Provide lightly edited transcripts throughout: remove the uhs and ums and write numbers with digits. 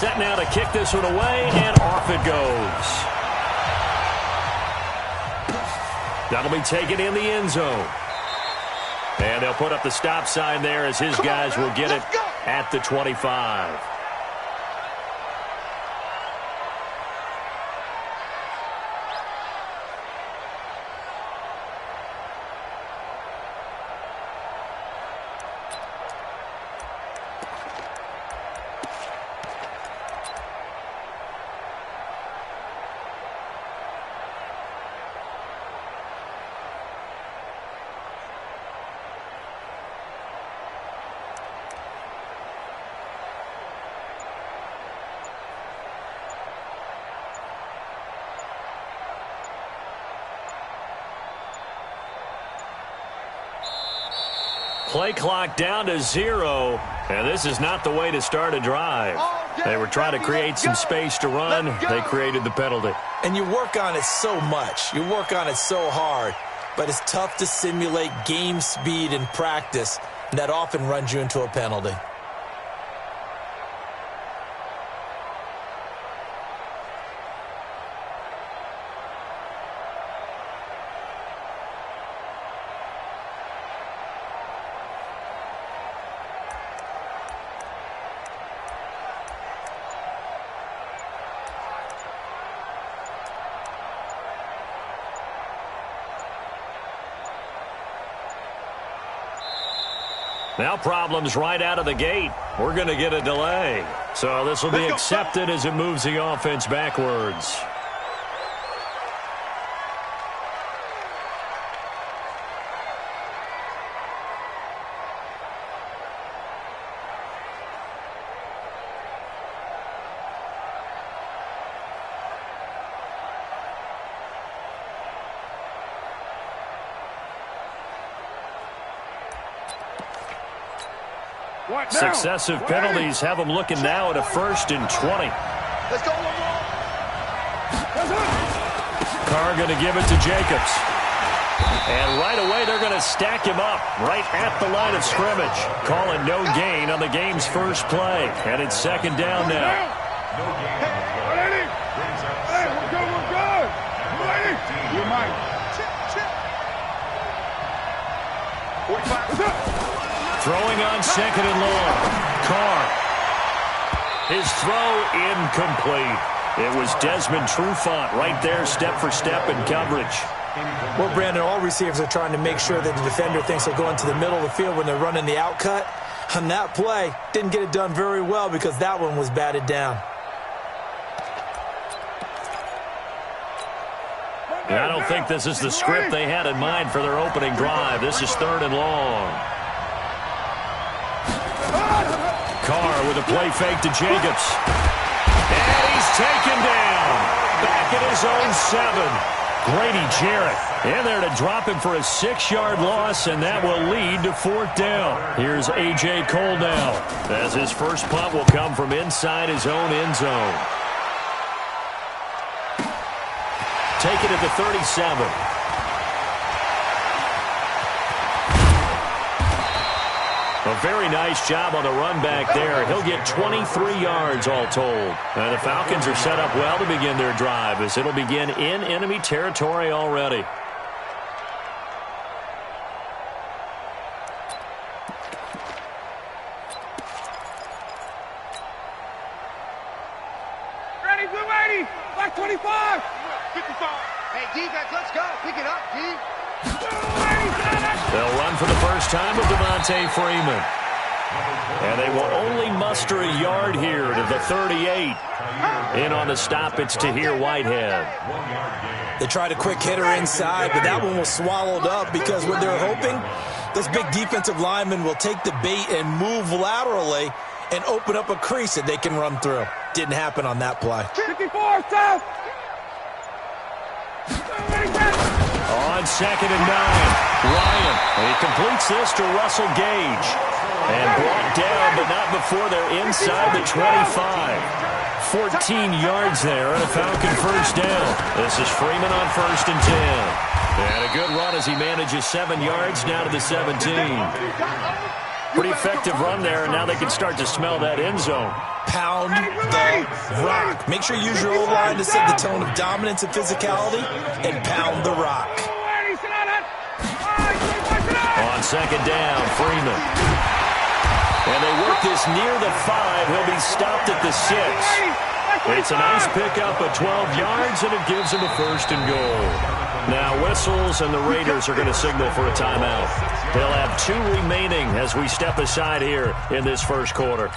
set now to kick this one away, and off it goes. That'll be taken in the end zone. And they'll put up the stop sign there as his guys will get it at the 25. Play clock down to 0, and this is not the way to start a drive. They were trying to create some space to run. They created the penalty. And you work on it so much. You work on it so hard. But it's tough to simulate game speed in practice, and that often runs you into a penalty. Now problems right out of the gate. We're going to get a delay. So this will be accepted as it moves the offense backwards. Successive penalties have them looking now at a 1st and 20. Let's go, Lamar. Carr going to give it to Jacobs. And right away they're going to stack him up right at the line of scrimmage. Calling no gain on the game's first play. And it's 2nd down now. Hey, we're good. You're mine. Throwing on 2nd and long. Carr. His throw incomplete. It was Desmond Trufant right there, step for step in coverage. Well, Brandon, all receivers are trying to make sure that the defender thinks they'll go into the middle of the field when they're running the out cut. On that play, didn't get it done very well because that one was batted down. I don't think this is the script they had in mind for their opening drive. This is 3rd and long. Carr with a play fake to Jacobs. And he's taken down. Back at his own 7. Grady Jarrett in there to drop him for a 6-yard loss, and that will lead to 4th down. Here's A.J. Cole now, as his first punt will come from inside his own end zone. Taken at the 37. A very nice job on the run back there. He'll get 23 yards all told. And the Falcons are set up well to begin their drive as it'll begin in enemy territory already. Ready, blue 80, black 25. 55. Hey, defense, let's go. Pick it up, D. They'll run for the first time with Gametime3 Freeman. And they will only muster a yard here to the 38. In on the stop, it's Tahir Whitehead. They tried a quick hitter inside, but that one was swallowed up because what they're hoping, this big defensive lineman will take the bait and move laterally and open up a crease that they can run through. Didn't happen on that play. 54, south. On 2nd and 9, Ryan. And he completes this to Russell Gage. And brought down, but not before they're inside the 25. 14 yards there and a Falcon first down. This is Freeman on 1st and 10. And a good run as he manages 7 yards now to the 17. Pretty effective run there, and now they can start to smell that end zone. Pound the rock. Make sure you use your O-line to set the tone of dominance and physicality, and pound the rock. On second down, Freeman. And they work this near the 5. He'll be stopped at the 6. It's a nice pickup of 12 yards, and it gives him a first and goal. Now whistles, and the Raiders are going to signal for a timeout. They'll have 2 remaining as we step aside here in this first quarter.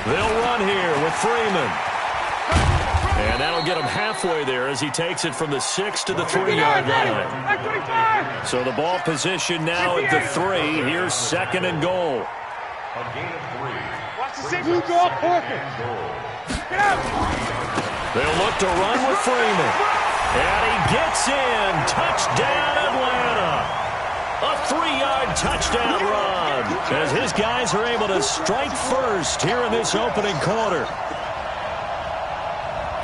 They'll run here with Freeman. And that'll get him halfway there as he takes it from the 6 to the 3-yard line. So the ball position now at the 3. Here's second and goal. They'll look to run with Freeman. And he gets in. Touchdown, Atlanta. A 3-yard touchdown run as his guys are able to strike first here in this opening quarter.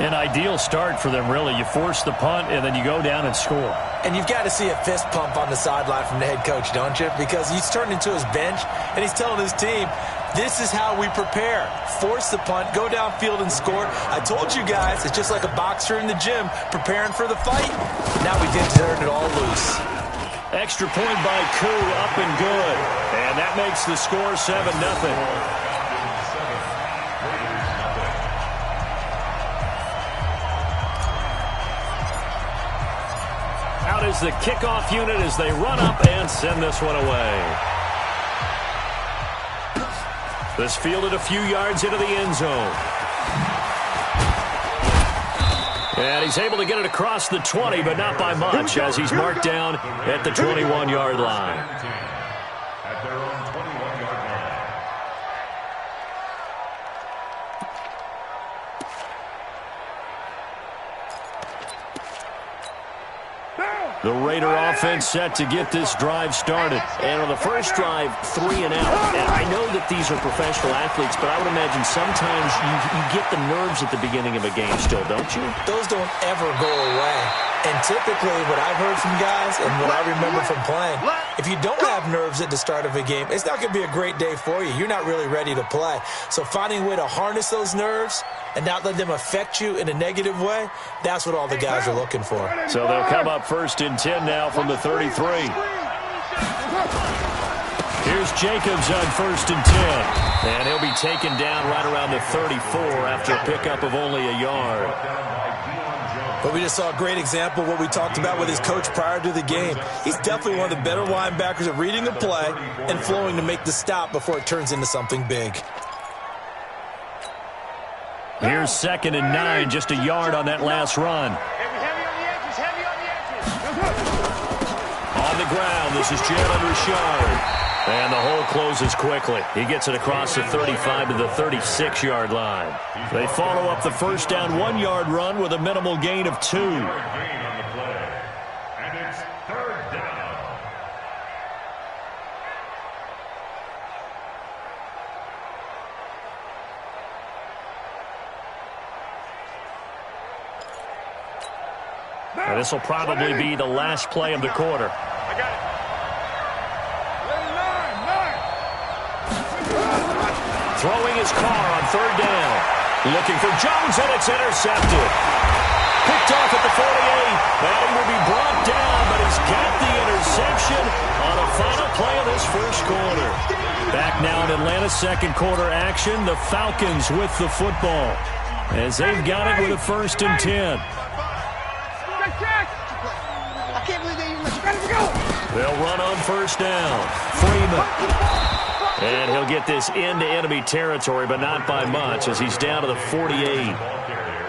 An ideal start for them, really. You force the punt, and then you go down and score. And you've got to see a fist pump on the sideline from the head coach, don't you? Because he's turned into his bench, and he's telling his team, this is how we prepare. Force the punt, go downfield and score. I told you guys, it's just like a boxer in the gym preparing for the fight. Now we did turn it all loose. Extra point by Koo, up and good. And that makes the score 7-0. Out is the kickoff unit as they run up and send this one away. This fielded a few yards into the end zone. And he's able to get it across the 20, but not by much, as he's marked down at the 21-yard line. At their own 21-yard line. The Raider offense set to get this drive started. And on the first drive, 3 and out. And I know that these are professional athletes, but I would imagine sometimes you get the nerves at the beginning of a game still, don't you? Those don't ever go away. And typically what I've heard from guys and what I remember from playing, if you don't have nerves at the start of a game, it's not going to be a great day for you. You're not really ready to play. So finding a way to harness those nerves and not let them affect you in a negative way, that's what all the guys are looking for. So they'll come up first and 10 now from the 33. Here's Jacobs on first and 10. And he'll be taken down right around the 34 after a pickup of only a yard. But we just saw a great example of what we talked about with his coach prior to the game. He's definitely one of the better linebackers at reading the play and flowing to make the stop before it turns into something big. Here's second and 9, just a yard on that last run. On the ground, this is Jalen Richard. And the hole closes quickly. He gets it across the 35 to the 36-yard line. They follow up the first down 1-yard run with a minimal gain of 2. And it's third down. And this will probably be the last play of the quarter. I got it. Throwing his car on third down. Looking for Jones, and it's intercepted. Picked off at the 48. And he will be brought down, but he's got the interception on a final play of this first quarter. Back now in Atlanta's second quarter action, the Falcons with the football, as they've got it with a first and 10. I can't believe they even let you go. They'll run on first down. Freeman. And he'll get this into enemy territory, but not by much, as he's down to the 48.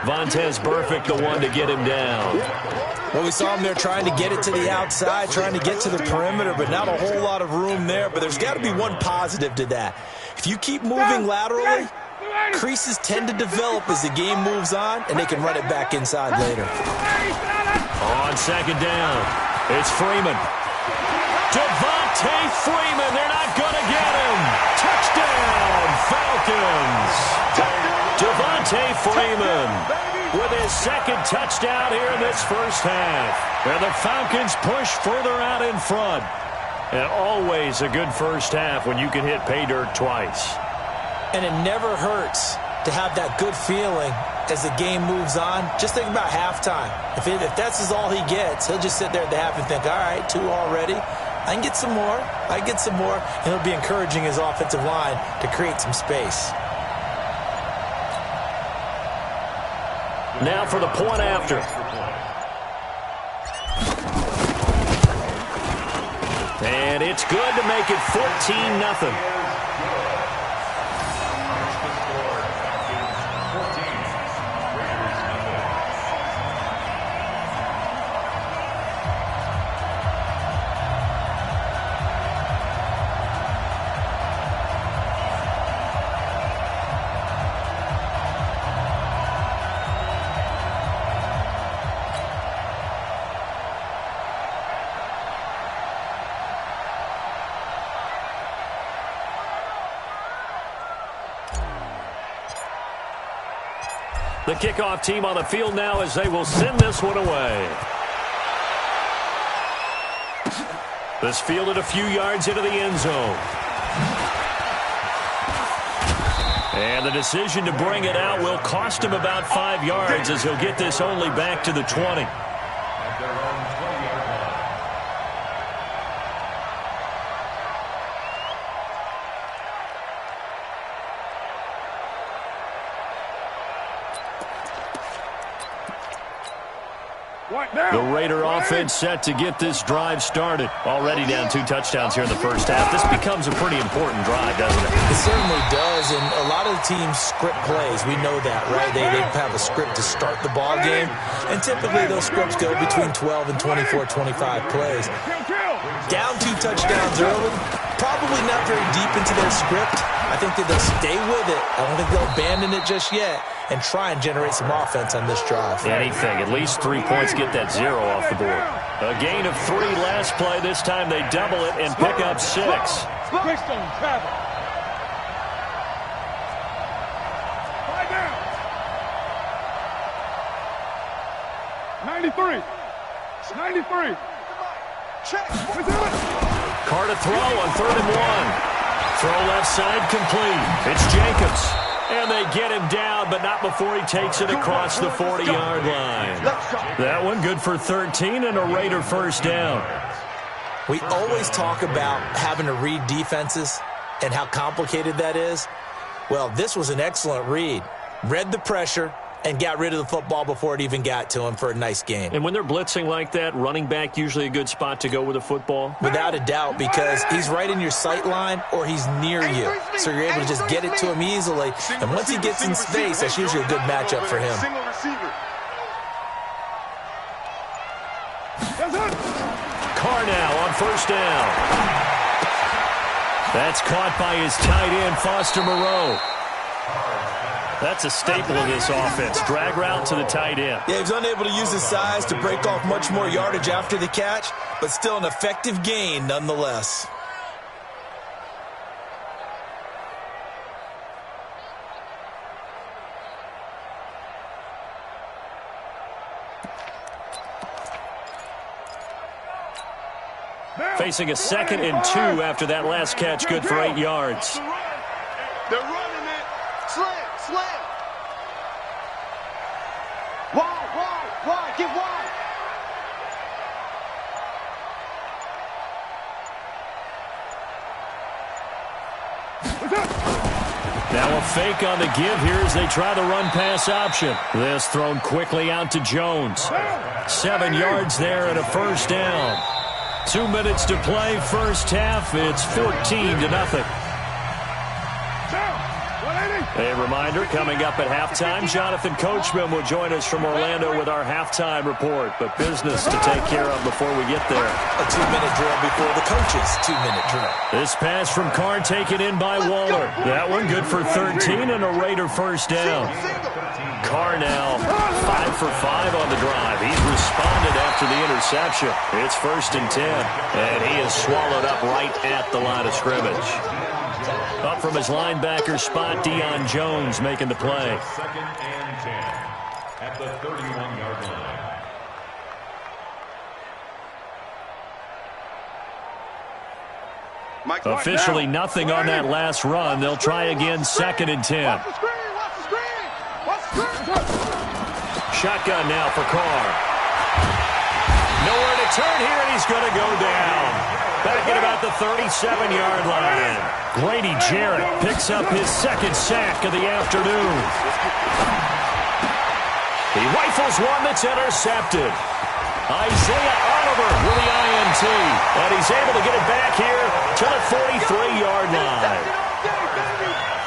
Vontez Burfict, the one to get him down. Well, we saw him there trying to get it to the outside, trying to get to the perimeter, but not a whole lot of room there. But there's got to be one positive to that. If you keep moving laterally, creases tend to develop as the game moves on, and they can run it back inside later. On second down, it's Freeman. Devontae Freeman, they're not going to get him. Touchdown, Falcons. Devontae Freeman with his second touchdown here in this first half. And the Falcons push further out in front. And always a good first half when you can hit pay dirt twice. And it never hurts to have that good feeling as the game moves on. Just think about halftime. If that's all he gets, he'll just sit there at the half and think, all right, 2 already. I can get some more. I can get some more. And he'll be encouraging his offensive line to create some space. Now for the point after. And it's good to make it 14-0. The kickoff team on the field now as they will send this one away. This fielded a few yards into the end zone. And the decision to bring it out will cost him about 5 yards as he'll get this only back to the 20. At their own 20-yard line. The Raider offense set to get this drive started. Already down 2 touchdowns here in the first half. This becomes a pretty important drive, doesn't it? It certainly does, and a lot of the teams script plays. We know that, right? They have a script to start the ball game, and typically those scripts go between 12 and 24, 25 plays. Down 2 touchdowns early, probably not very deep into their script. I think that they'll stay with it. I don't think they'll abandon it just yet and try and generate some offense on this drive. Anything. At least 3 points, get that 0 off the board. A gain of 3 last play. This time they double it and pick up 6. Greystone, travel. 5 down. 93. 93. Check. Carr to throw on 3rd and 1. Throw left side complete. It's Jacobs. And they get him down, but not before he takes it across the 40-yard line. That one good for 13 and a Raider first down. We always talk about having to read defenses and how complicated that is. Well, this was an excellent read. Read the pressure and got rid of the football before it even got to him for a nice gain. And when they're blitzing like that, running back usually a good spot to go with the football? Without a doubt, because he's right in your sight line or he's near you. So you're able to just get it to him easily. And once he gets in space, that's usually a good matchup for him. Carr now on first down. That's caught by his tight end, Foster Moreau. That's a staple of this offense. Drag route to the tight end. Yeah, he was unable to use his size to break off much more yardage after the catch, but still an effective gain nonetheless. Facing a 2nd and 2 after that last catch, good for 8 yards. They're running it. Slam, slam. Wide, get wide. Now a fake on the give here as they try the run-pass option. This thrown quickly out to Jones. 7 yards there and a first down. 2 minutes to play first half. It's 14-0. A reminder, coming up at halftime, Jonathan Coachman will join us from Orlando with our halftime report. But business to take care of before we get there. A 2-minute drill before the coach's 2-minute drill. This pass from Carr taken in by Waller. That one good for 13 and a Raider first down. Carr now 5 for 5 on the drive. He's responded after the interception. It's 1st and 10. And he is swallowed up right at the line of scrimmage. Up from his linebacker spot, Deion Jones making the play. 2nd and 10 at the 31-yard line. Officially nothing on that last run. They'll try again 2nd and 10. Shotgun now for Carr. Nowhere to turn here, and he's going to go down. Back at about the 37-yard line. Grady Jarrett picks up his 2nd sack of the afternoon. He rifles one that's intercepted. Isaiah Oliver with the INT. And he's able to get it back here to the 43-yard line.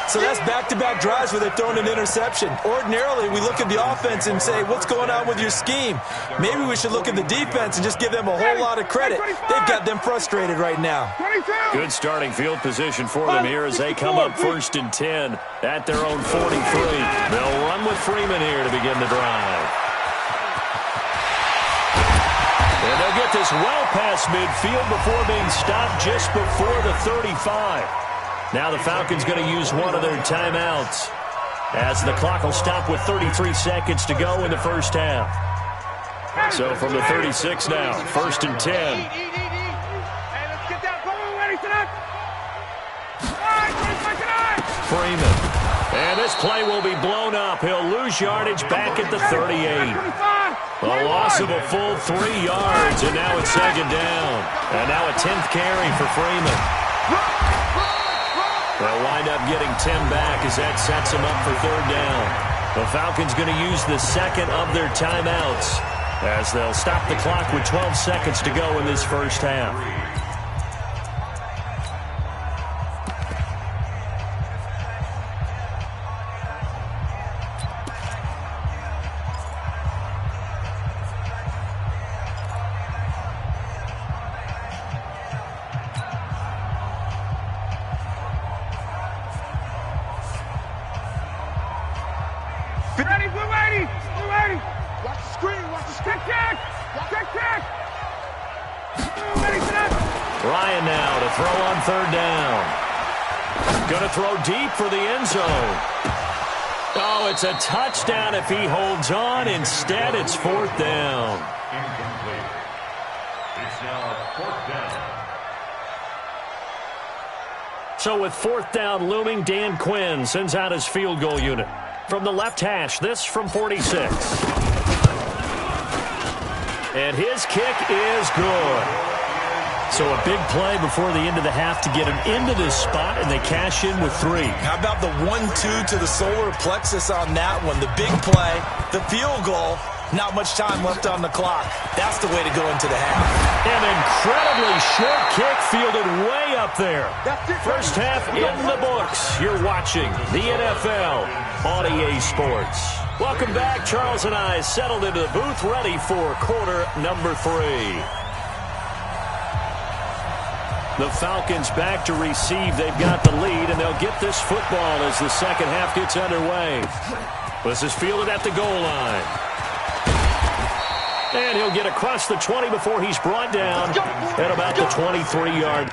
So that's back-to-back drives where they're throwing an interception. Ordinarily, we look at the offense and say, what's going on with your scheme? Maybe we should look at the defense and just give them a whole lot of credit. They've got them frustrated right now. Good starting field position for them here as they come up 1st and 10 at their own 43. They'll run with Freeman here to begin the drive. And they'll get this well past midfield before being stopped just before the 35. Now the Falcons going to use one of their timeouts as the clock will stop with 33 seconds to go in the first half. So from the 36 now, 1st and 10. Freeman. And this play will be blown up. He'll lose yardage back at the 38. A loss of a full 3 yards, and now it's 2nd down. And now a 10th carry for Freeman. They'll wind up getting 10 back as that sets them up for 3rd down. The Falcons going to use the 2nd of their timeouts as they'll stop the clock with 12 seconds to go in this first half. Ryan now to throw on 3rd down. Going to throw deep for the end zone. Oh, it's a touchdown if he holds on. Instead, it's 4th down. Incomplete. It's now 4th down. So with 4th down looming, Dan Quinn sends out his field goal unit. From the left hash, this from 46. And his kick is good. So a big play before the end of the half to get him into this spot, and they cash in with 3. How about the 1-2 to the solar plexus on that one? The big play, the field goal, not much time left on the clock. That's the way to go into the half. An incredibly short kick fielded way up there. First half in the books. You're watching the NFL on EA Sports. Welcome back. Charles and I settled into the booth, ready for quarter number 3. The Falcons back to receive. They've got the lead, and they'll get this football as the second half gets underway. This is fielded at the goal line. And he'll get across the 20 before he's brought down at about the 23-yard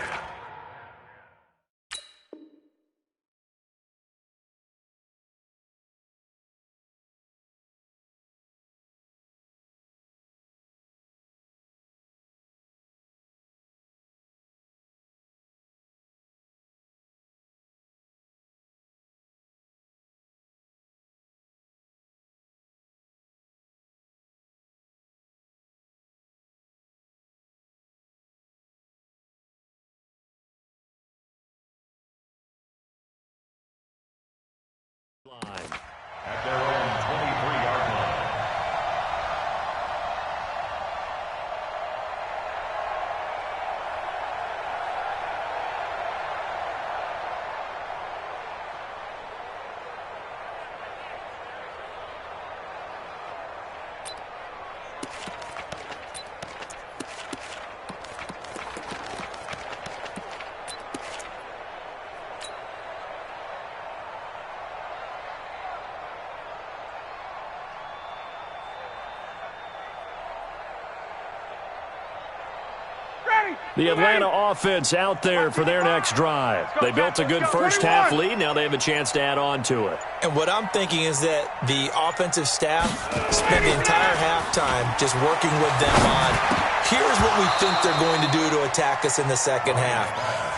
The Atlanta offense out there for their next drive. They built a good first-half lead. Now they have a chance to add on to it. And what I'm thinking is that the offensive staff spent the entire halftime just working with them on, here's what we think they're going to do to attack us in the second half.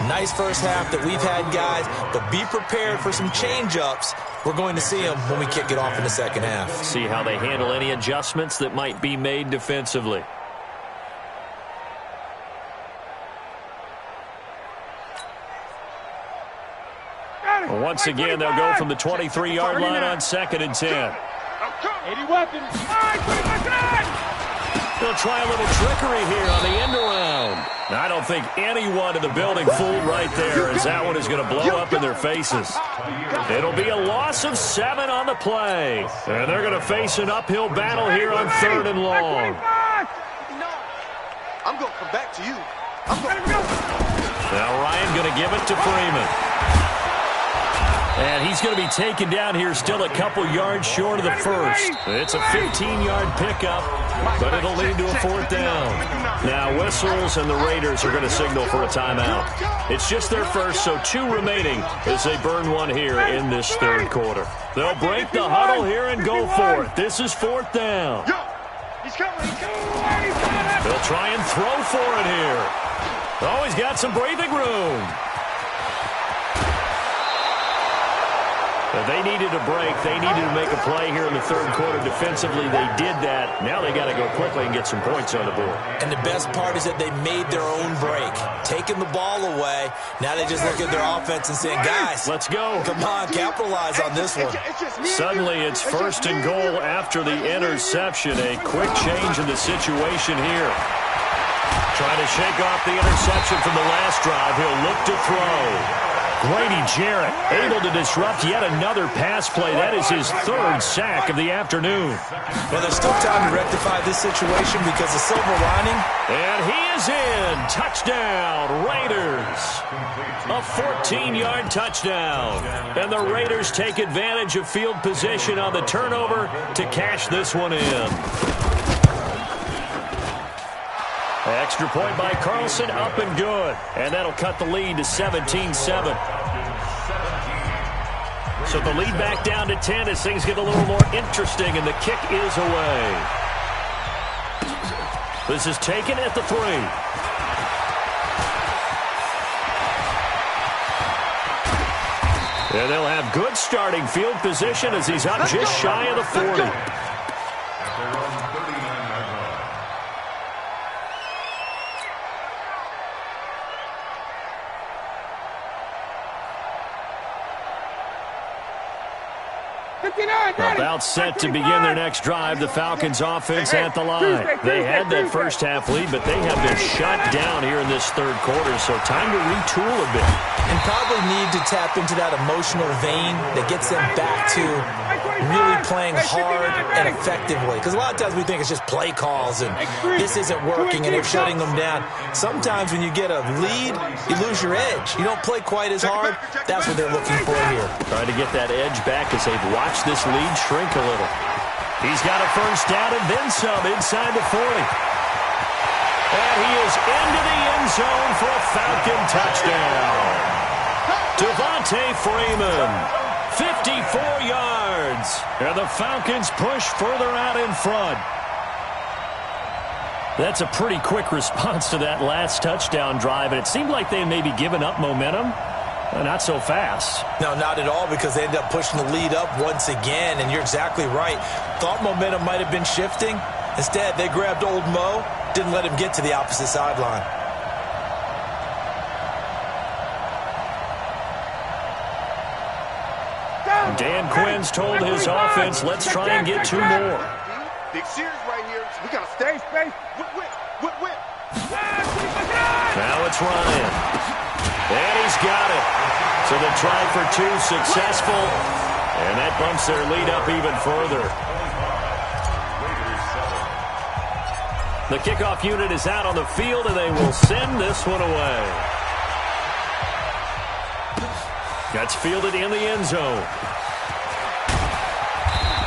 Nice first half that we've had, guys, but be prepared for some change-ups. We're going to see them when we kick it off in the second half. See how they handle any adjustments that might be made defensively. Once again, they'll go from the 23-yard line on 2nd and 10. 80 weapons. They'll try a little trickery here on the end around. I don't think anyone in the building fooled right there, as that one is going to blow up in their faces. It'll be a loss of 7 on the play. And they're going to face an uphill battle here on 3rd and long. I'm going to come back to you. Now Ryan going to give it to Freeman. And he's going to be taken down here still a couple yards short of the first. It's a 15-yard pickup, but it'll lead to a 4th down. Now whistles and the Raiders are going to signal for a timeout. It's just their first, so 2 remaining as they burn one here in this 3rd quarter. They'll break the huddle here and go for it. This is 4th down. They'll try and throw for it here. Oh, he's got some breathing room. They needed a break. They needed to make a play here in the 3rd quarter defensively. They did that. Now they got to go quickly and get some points on the board. And the best part is that they made their own break. Taking the ball away. Now they just look at their offense and saying, guys, let's go. Come on, capitalize on this one. Suddenly it's 1st and goal after the interception. A quick change in the situation here. Trying to shake off the interception from the last drive. He'll look to throw. Grady Jarrett able to disrupt yet another pass play. That is his 3rd sack of the afternoon. Well, there's still time to rectify this situation because the silver lining. And he is in. Touchdown, Raiders. A 14-yard touchdown. And the Raiders take advantage of field position on the turnover to cash this one in. Extra point by Carlson, up and good. And that'll cut the lead to 17-7. So the lead back down to 10 as things get a little more interesting, and the kick is away. This is taken at the 3. And they'll have good starting field position as he's up just shy of the 40. About set to begin their next drive, the Falcons offense at the line. They had that first half lead, but they have been shut down here in this 3rd quarter, so time to retool a bit. And probably need to tap into that emotional vein that gets them back to really playing hard and effectively. Because a lot of times we think it's just play calls and this isn't working and they're shutting them down. Sometimes when you get a lead, you lose your edge. You don't play quite as hard. That's what they're looking for here. Trying to get that edge back as they've watched this lead shrink a little. He's got a first down and then some inside the 40. And he is into the end zone for a Falcon touchdown. Devontae Freeman, 54 yards. And the Falcons push further out in front. That's a pretty quick response to that last touchdown drive, and it seemed like they may be giving up momentum. Not so fast. No, not at all, because they ended up pushing the lead up once again, and you're exactly right. Thought momentum might have been shifting. Instead, they grabbed old Mo, didn't let him get to the opposite sideline. Dan Quinn's told his offense, let's try and get 2 more. Big series right here. We got to stay space. Whip. Now it's Ryan. And he's got it. So the try for 2 successful. And that bumps their lead up even further. The kickoff unit is out on the field, and they will send this one away. That's fielded in the end zone.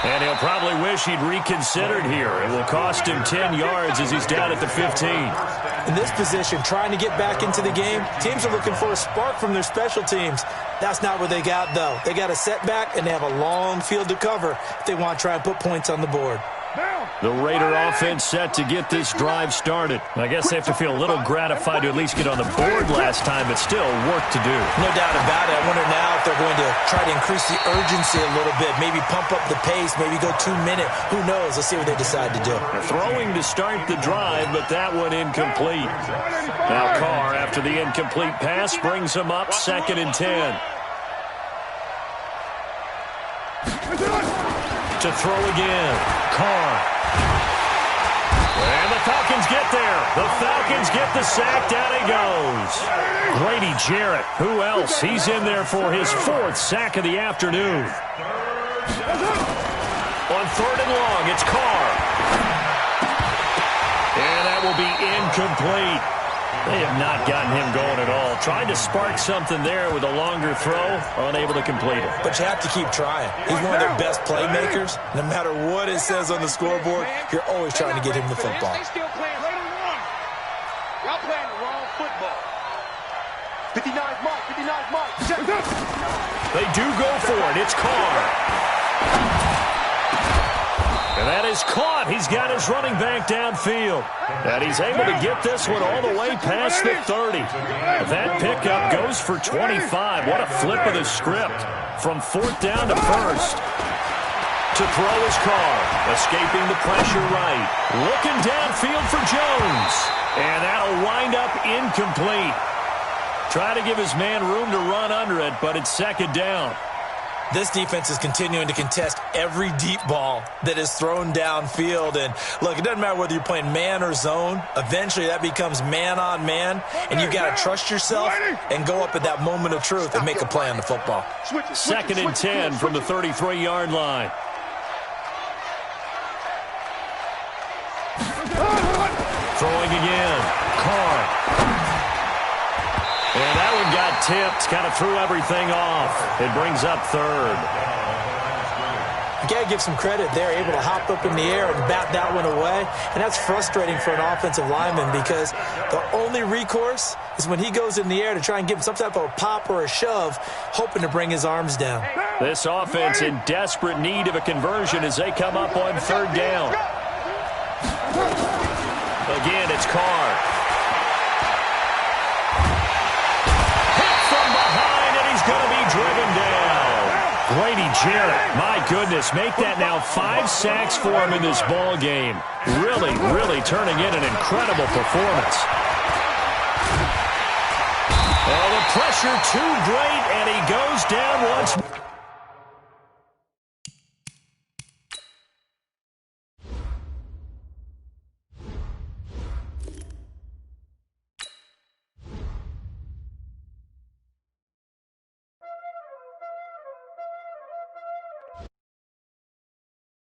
And he'll probably wish he'd reconsidered here. It will cost him 10 yards as he's down at the 15. In this position, trying to get back into the game, teams are looking for a spark from their special teams. That's not what they got, though. They got a setback, and they have a long field to cover if they want to try and put points on the board. The Raider offense set to get this drive started. I guess they have to feel a little gratified to at least get on the board last time, but still work to do. No doubt about it. I wonder now if they're going to try to increase the urgency a little bit, maybe pump up the pace, maybe go 2 minute. Who knows? Let's see what they decide to do. Throwing to start the drive, but that one incomplete. Now Carr, after the incomplete pass, brings him up 2nd and 10. To throw again. Carr. And the Falcons get there. The Falcons get the sack. Down he goes. Grady Jarrett. Who else? He's in there for his 4th sack of the afternoon. On 3rd and long, it's Carr. And that will be incomplete. They have not gotten him going at all. Tried to spark something there with a longer throw, unable to complete it. But you have to keep trying. He's one of their best playmakers. No matter what it says on the scoreboard, you're always trying to get him the football. They still playing right or wrong. Y'all playing the wrong football. 59's mark, 59's mark. They do go for it. It's Carr. And that is caught. He's got his running back downfield. And he's able to get this one all the way past the 30. That pickup goes for 25. What a flip of the script. From 4th down to 1st. To throw is Carr. Escaping the pressure right. Looking downfield for Jones. And that'll wind up incomplete. Try to give his man room to run under it, but it's 2nd down. This defense is continuing to contest every deep ball that is thrown downfield. And, look, it doesn't matter whether you're playing man or zone. Eventually, that becomes man-on-man, and you've got to trust yourself and go up at that moment of truth and make a play on the football. 2nd and 10 from the 33-yard line. Throwing again. Carr. And that one got tipped, kind of threw everything off. It brings up 3rd. You got to give some credit there, able to hop up in the air and bat that one away. And that's frustrating for an offensive lineman because the only recourse is when he goes in the air to try and give him some type of a pop or a shove, hoping to bring his arms down. This offense in desperate need of a conversion as they come up on 3rd down. Again, it's Carr. Going to be driven down. Grady Jarrett, my goodness, make that now 5 sacks for him in this ball game. Really, really turning in an incredible performance. Oh, the pressure too great, and he goes down once more.